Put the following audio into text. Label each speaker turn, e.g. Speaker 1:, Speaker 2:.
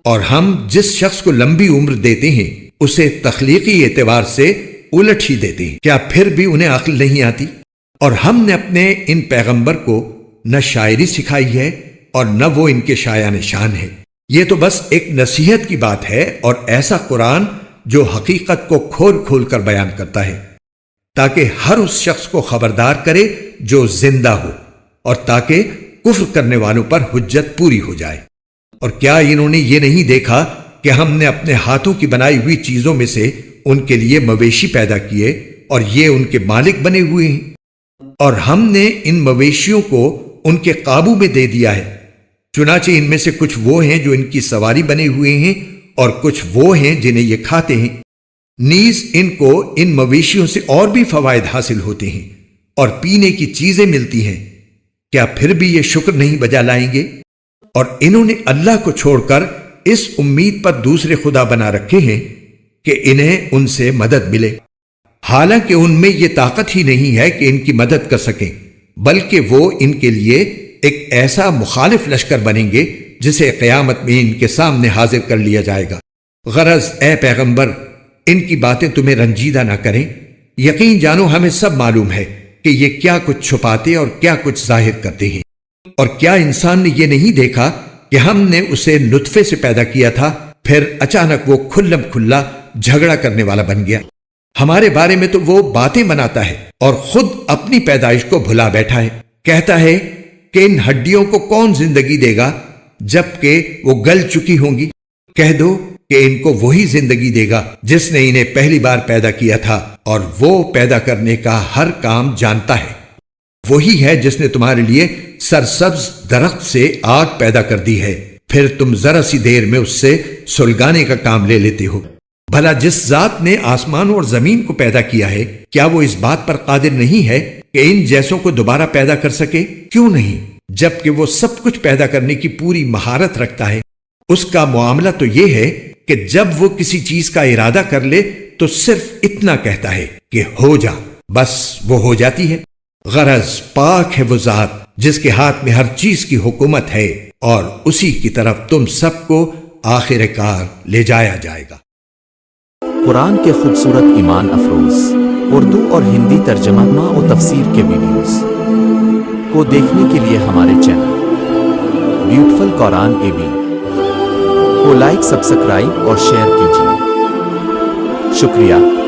Speaker 1: اور ہم جس شخص کو لمبی عمر دیتے ہیں اسے تخلیقی اعتبار سے الٹ ہی دیتے ہیں، کیا پھر بھی انہیں عقل نہیں آتی؟ اور ہم نے اپنے ان پیغمبر کو نہ شاعری سکھائی ہے اور نہ وہ ان کے شایان شان ہے، یہ تو بس ایک نصیحت کی بات ہے، اور ایسا قرآن جو حقیقت کو کھول کھول کر بیان کرتا ہے تاکہ ہر اس شخص کو خبردار کرے جو زندہ ہو، اور تاکہ کفر کرنے والوں پر حجت پوری ہو جائے۔ اور کیا انہوں نے یہ نہیں دیکھا کہ ہم نے اپنے ہاتھوں کی بنائی ہوئی چیزوں میں سے ان کے لیے مویشی پیدا کیے اور یہ ان کے مالک بنے ہوئے ہیں، اور ہم نے ان مویشیوں کو ان کے قابو میں دے دیا ہے، چنانچہ ان میں سے کچھ وہ ہیں جو ان کی سواری بنے ہوئے ہیں اور کچھ وہ ہیں جنہیں یہ کھاتے ہیں، نیز ان کو ان مویشیوں سے اور بھی فوائد حاصل ہوتے ہیں اور پینے کی چیزیں ملتی ہیں، کیا پھر بھی یہ شکر نہیں بجا لائیں گے؟ اور انہوں نے اللہ کو چھوڑ کر اس امید پر دوسرے خدا بنا رکھے ہیں کہ انہیں ان سے مدد ملے، حالانکہ ان میں یہ طاقت ہی نہیں ہے کہ ان کی مدد کر سکیں، بلکہ وہ ان کے لیے ایک ایسا مخالف لشکر بنیں گے جسے قیامت میں ان کے سامنے حاضر کر لیا جائے گا۔ غرض اے پیغمبر، ان کی باتیں تمہیں رنجیدہ نہ کریں، یقین جانو ہمیں سب معلوم ہے کہ یہ کیا کچھ چھپاتے اور کیا کچھ ظاہر کرتے ہیں۔ اور کیا انسان نے یہ نہیں دیکھا کہ ہم نے اسے نطفے سے پیدا کیا تھا، پھر اچانک وہ کھلم کھلا جھگڑا کرنے والا بن گیا؟ ہمارے بارے میں تو وہ باتیں بناتا ہے اور خود اپنی پیدائش کو بھلا بیٹھا ہے، کہتا ہے کہ ان ہڈیوں کو کون زندگی دے گا جبکہ وہ گل چکی ہوں گی؟ کہہ دو کہ ان کو وہی زندگی دے گا جس نے انہیں پہلی بار پیدا کیا تھا، اور وہ پیدا کرنے کا ہر کام جانتا ہے۔ وہی ہے جس نے تمہارے لیے سرسبز درخت سے آگ پیدا کر دی ہے، پھر تم ذرا سی دیر میں اس سے سلگانے کا کام لے لیتے ہو۔ بھلا جس ذات نے آسمان اور زمین کو پیدا کیا ہے، کیا وہ اس بات پر قادر نہیں ہے کہ ان جیسوں کو دوبارہ پیدا کر سکے؟ کیوں نہیں، جبکہ وہ سب کچھ پیدا کرنے کی پوری مہارت رکھتا ہے۔ اس کا معاملہ تو یہ ہے کہ جب وہ کسی چیز کا ارادہ کر لے تو صرف اتنا کہتا ہے کہ ہو جا، بس وہ ہو جاتی ہے۔ غرض پاک ہے وہ ذات جس کے ہاتھ میں ہر چیز کی حکومت ہے، اور اسی کی طرف تم سب کو آخر کار لے جایا جائے گا۔
Speaker 2: قرآن کے خوبصورت ایمان افروز اردو اور ہندی ترجمہ و تفسیر کے ویڈیوز کو دیکھنے کے لیے ہمارے چینل بیوٹیفل قرآن AB کو لائک، سبسکرائب اور شیئر کیجیے۔ شکریہ۔